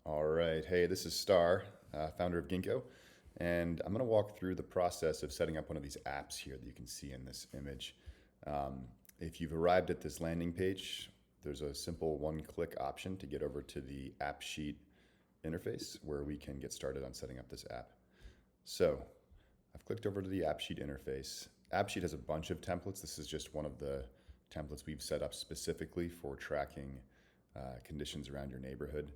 All right. Hey, this is Star, founder of Ginkgo, and I'm going to walk through the process of setting up one of these apps here that you can see in this image. Um, if you've arrived at this landing page, there's a simple one-click option to get over to the Appsheet interface where we can get started on setting up this app. So I've clicked over to the Appsheet interface. Appsheet has a bunch of templates. This is just one of the templates we've set up specifically for tracking conditions around your neighborhood,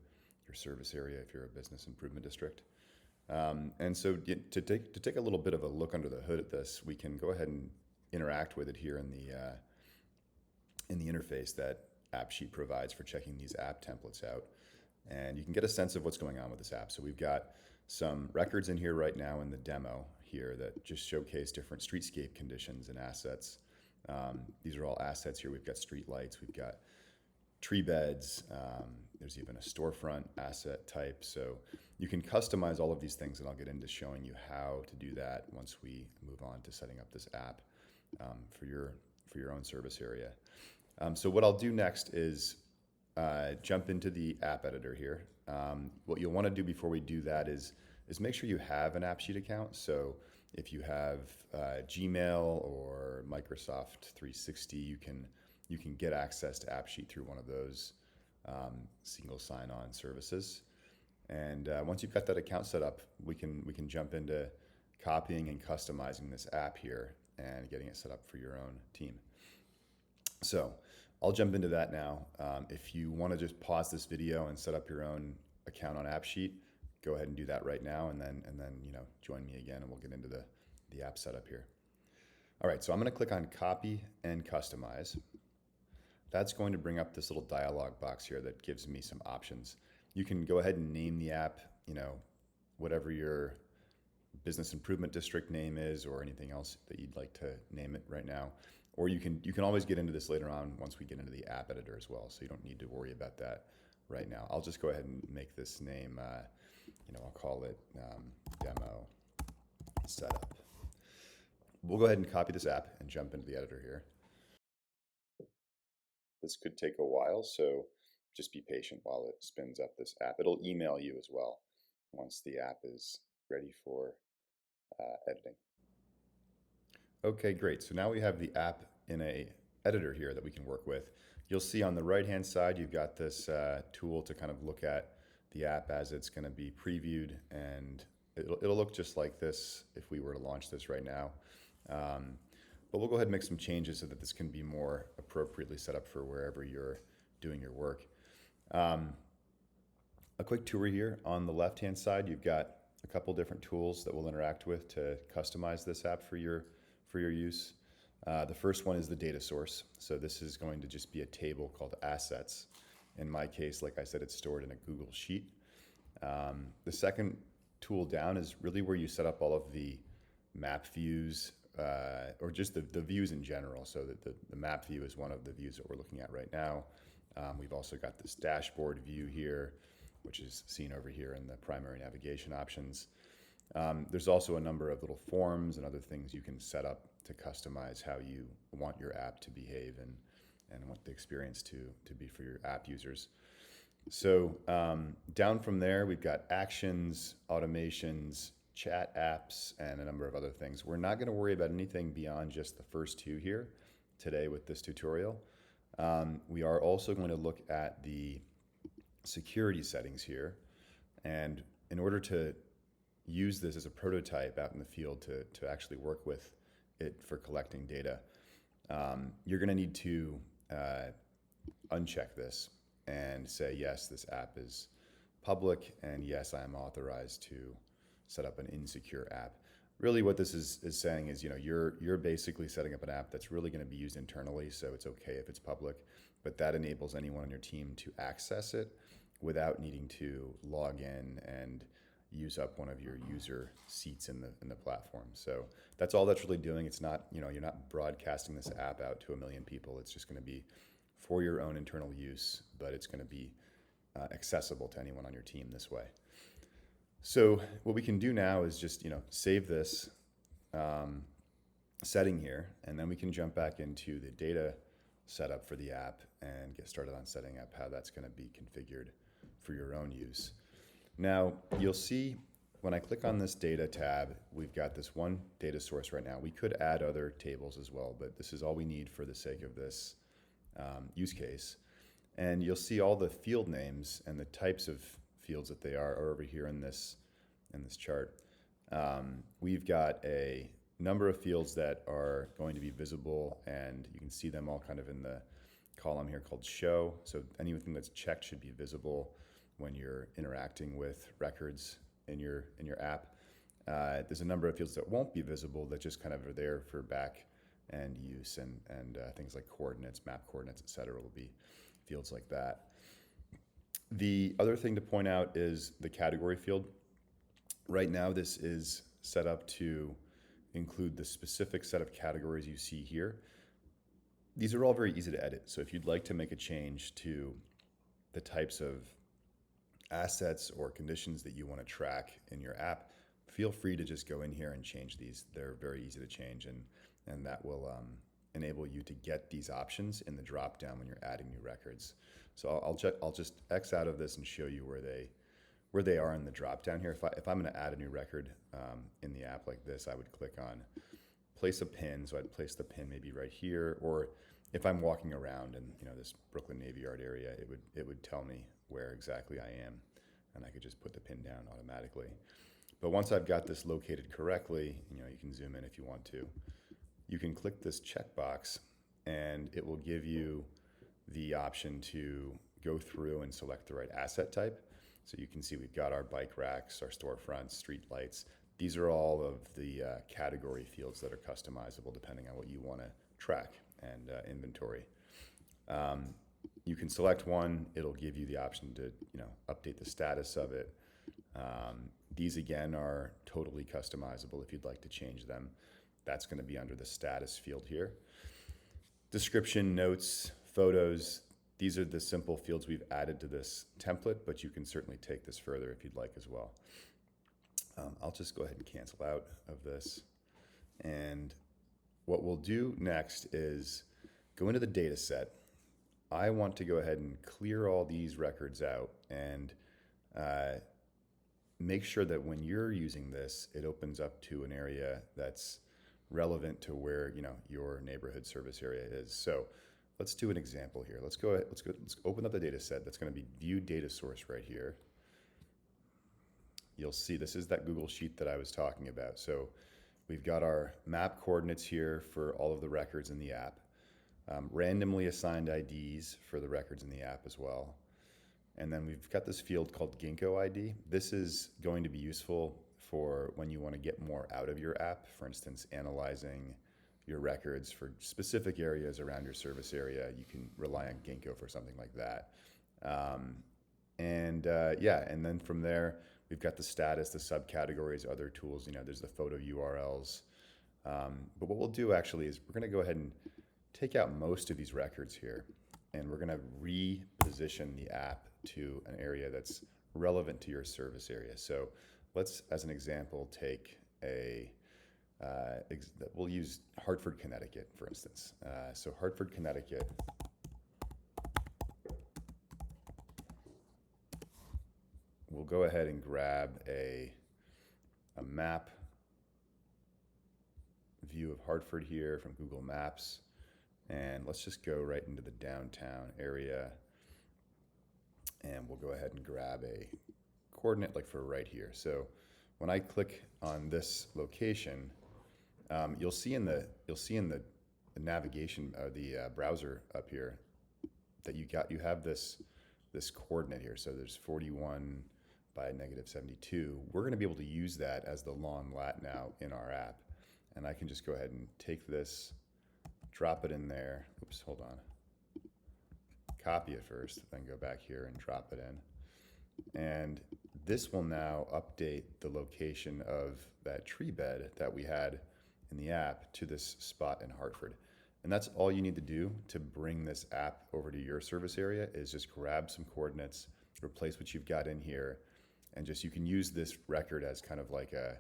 your service area if you're a business improvement district. And so to take a little bit of a look under the hood at this, we can go ahead and interact with it here in the interface that AppSheet provides for checking these app templates out. And you can get a sense of what's going on with this app. So we've got some records in here right now in the demo here that just showcase different streetscape conditions and assets. These are all assets here. We've got street lights, we've got tree beds, there's even a storefront asset type. So you can customize all of these things, and I'll get into showing you how to do that once we move on to setting up this app for your own service area. So what I'll do next is jump into the app editor here. What you'll want to do before we do that is make sure you have an AppSheet account. So if you have Gmail or Microsoft 360, you can get access to AppSheet through one of those single sign-on services. And once you've got that account set up, we can jump into copying and customizing this app here and getting it set up for your own team. So I'll jump into that now. If you want to just pause this video and set up your own account on AppSheet, go ahead and do that right now, and then join me again, and we'll get into the app setup here. All right, so I'm going to click on Copy and Customize. That's going to bring up this little dialog box here that gives me some options. You can go ahead and name the app, whatever your business improvement district name is, or anything else that you'd like to name it right now. Or you can always get into this later on once we get into the app editor as well, so you don't need to worry about that right now. I'll just go ahead and make this name, I'll call it Demo Setup. We'll go ahead and copy this app and jump into the editor here. This could take a while, so just be patient while it spins up this app. It'll email you as well once the app is ready for editing. Okay, great. So now we have the app in a editor here that we can work with. You'll see on the right-hand side, you've got this tool to kind of look at the app as it's going to be previewed, and it'll look just like this if we were to launch this right now. But we'll go ahead and make some changes so that this can be more appropriately set up for wherever you're doing your work. A quick tour here. On the left-hand side, you've got a couple different tools that we'll interact with to customize this app for your use. The first one is the data source. So this is going to just be a table called assets. In my case, like I said, it's stored in a Google Sheet. The second tool down is really where you set up all of the map views, or just the views in general. So that the map view is one of the views that we're looking at right now. We've also got this dashboard view here, which is seen over here in the primary navigation options. There's also a number of little forms and other things you can set up to customize how you want your app to behave and want the experience to be for your app users. So down from there, we've got actions, automations, chat apps, and a number of other things. We're not going to worry about anything beyond just the first two here today with this tutorial. We are also going to look at the security settings here. And in order to use this as a prototype out in the field to actually work with it for collecting data, you're going to need to uncheck this and say, yes, this app is public, and yes, I am authorized to set up an insecure app. Really what this is saying is, you're basically setting up an app that's really going to be used internally, so it's okay if it's public, but that enables anyone on your team to access it without needing to log in and use up one of your user seats in the platform. So that's all that's really doing. It's not, you're not broadcasting this app out to 1 million people. It's just going to be for your own internal use, but it's going to be accessible to anyone on your team this way. So what we can do now is just, save this setting here, and then we can jump back into the data setup for the app and get started on setting up how that's going to be configured for your own use. Now, you'll see when I click on this data tab, we've got this one data source right now. We could add other tables as well, but this is all we need for the sake of this use case. And you'll see all the field names and the types of fields that they are over here in this chart. We've got a number of fields that are going to be visible, and you can see them all kind of in the column here called show. So anything that's checked should be visible when you're interacting with records in your app. There's a number of fields that won't be visible that just kind of are there for back end use, and things like coordinates, map coordinates, et cetera, will be fields like that. The other thing to point out is the category field. Right now, this is set up to include the specific set of categories you see here. These are all very easy to edit. So if you'd like to make a change to the types of assets or conditions that you want to track in your app, feel free to just go in here and change these. They're very easy to change, and that will enable you to get these options in the drop down when you're adding new records. So I'll just X out of this and show you where they are in the drop down here. If I'm going to add a new record in the app like this, I would click on place a pin. So I'd place the pin maybe right here, or if I'm walking around in this Brooklyn Navy Yard area, it would tell me where exactly I am, and I could just put the pin down automatically. But once I've got this located correctly, you can zoom in if you want to. You can click this checkbox, and it will give you the option to go through and select the right asset type. So you can see we've got our bike racks, our storefronts, street lights. These are all of the category fields that are customizable depending on what you want to track and inventory. You can select one. It'll give you the option to update the status of it. These again are totally customizable if you'd like to change them. That's going to be under the status field here. Description, notes, photos. These are the simple fields we've added to this template, but you can certainly take this further if you'd like as well. I'll just go ahead and cancel out of this. And what we'll do next is go into the data set. I want to go ahead and clear all these records out and make sure that when you're using this, it opens up to an area that's relevant to where your neighborhood service area is. So let's do an example here. Let's open up the data set. That's going to be view data source right here. You'll see this is that Google Sheet that I was talking about. So we've got our map coordinates here for all of the records in the app, randomly assigned IDs for the records in the app as well. And then we've got this field called Ginkgo ID. This is going to be useful for when you want to get more out of your app. For instance, analyzing your records for specific areas around your service area. You can rely on Ginkgo for something like that. And then from there, we've got the status, the subcategories, other tools. There's the photo URLs. But what we'll do actually is we're going to go ahead and take out most of these records here, and we're going to reposition the app to an area that's relevant to your service area. So let's, as an example, take we'll use Hartford, Connecticut, for instance. So Hartford, Connecticut. We'll go ahead and grab a map view of Hartford here from Google Maps. And let's just go right into the downtown area. And we'll go ahead and grab a coordinate like for right here. So when I click on this location, you'll see in the navigation, the browser up here, that you have this coordinate here. So there's 41 by -72. We're going to be able to use that as the long lat now in our app, and I can just go ahead and take this, drop it in there. Oops, hold on. Copy it first, then go back here and drop it in. And this will now update the location of that tree bed that we had in the app to this spot in Hartford. And that's all you need to do to bring this app over to your service area, is just grab some coordinates, replace what you've got in here, and you can use this record as kind of like a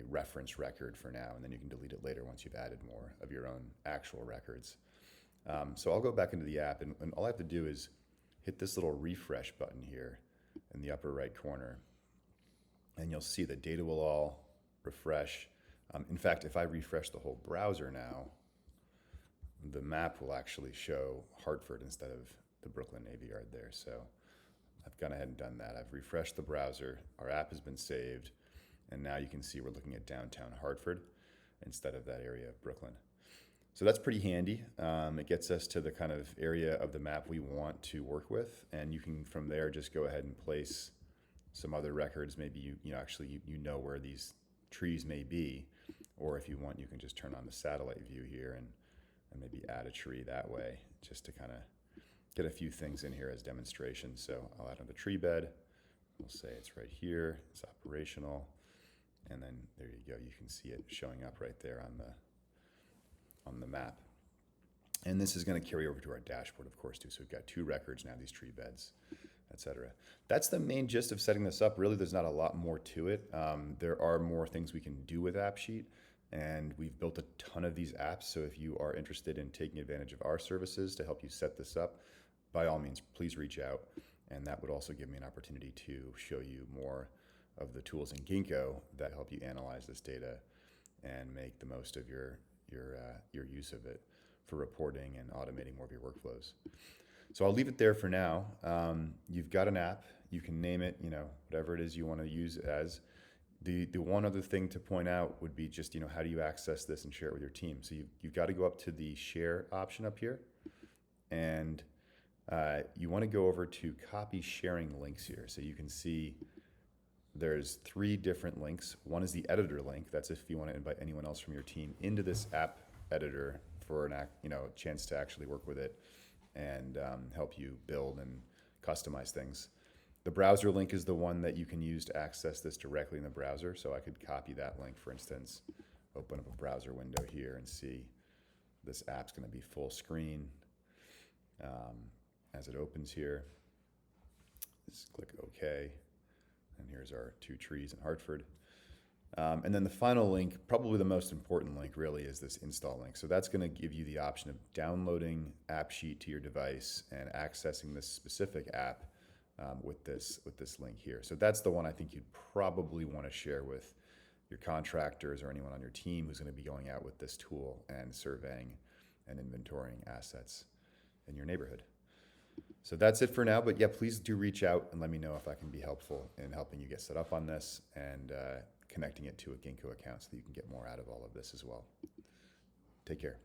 reference record for now, and then you can delete it later once you've added more of your own actual records. So I'll go back into the app, and all I have to do is hit this little refresh button here, in the upper right corner. And you'll see the data will all refresh. In fact, if I refresh the whole browser now, the map will actually show Hartford instead of the Brooklyn Navy Yard there. So I've gone ahead and done that. I've refreshed the browser. Our app has been saved. And now you can see we're looking at downtown Hartford instead of that area of Brooklyn. So that's pretty handy. It gets us to the kind of area of the map we want to work with. And you can, from there, just go ahead and place some other records. Maybe you know where these trees may be. Or if you want, you can just turn on the satellite view here and maybe add a tree that way, just to kind of get a few things in here as demonstrations. So I'll add on the tree bed. We'll say it's right here. It's operational. And then there you go. You can see it showing up right there on the map. And this is going to carry over to our dashboard, of course, too. So we've got 2 records now, these tree beds, etc. That's the main gist of setting this up. Really, there's not a lot more to it. There are more things we can do with Appsheet, and we've built a ton of these apps. So if you are interested in taking advantage of our services to help you set this up, by all means, please reach out. And that would also give me an opportunity to show you more of the tools in Ginkgo that help you analyze this data and make the most of your use of it for reporting and automating more of your workflows. So I'll leave it there for now. You've got an app. You can name it, whatever it is you want to use it as. The one other thing to point out would be just, how do you access this and share it with your team? So you've got to go up to the share option up here, and you want to go over to copy sharing links here. So you can see there's 3 different links. One is the editor link. That's if you want to invite anyone else from your team into this app editor for a chance to actually work with it and help you build and customize things. The browser link is the one that you can use to access this directly in the browser. So I could copy that link, for instance, open up a browser window here and see this app's going to be full screen as it opens here. Just click OK. And here's our 2 trees in Hartford. And then the final link, probably the most important link really, is this install link. So that's going to give you the option of downloading Appsheet to your device and accessing this specific app with this link here. So that's the one I think you'd probably want to share with your contractors or anyone on your team who's going to be going out with this tool and surveying and inventorying assets in your neighborhood. So that's it for now, but yeah, please do reach out and let me know if I can be helpful in helping you get set up on this and connecting it to a Ginkgo account so that you can get more out of all of this as well. Take care.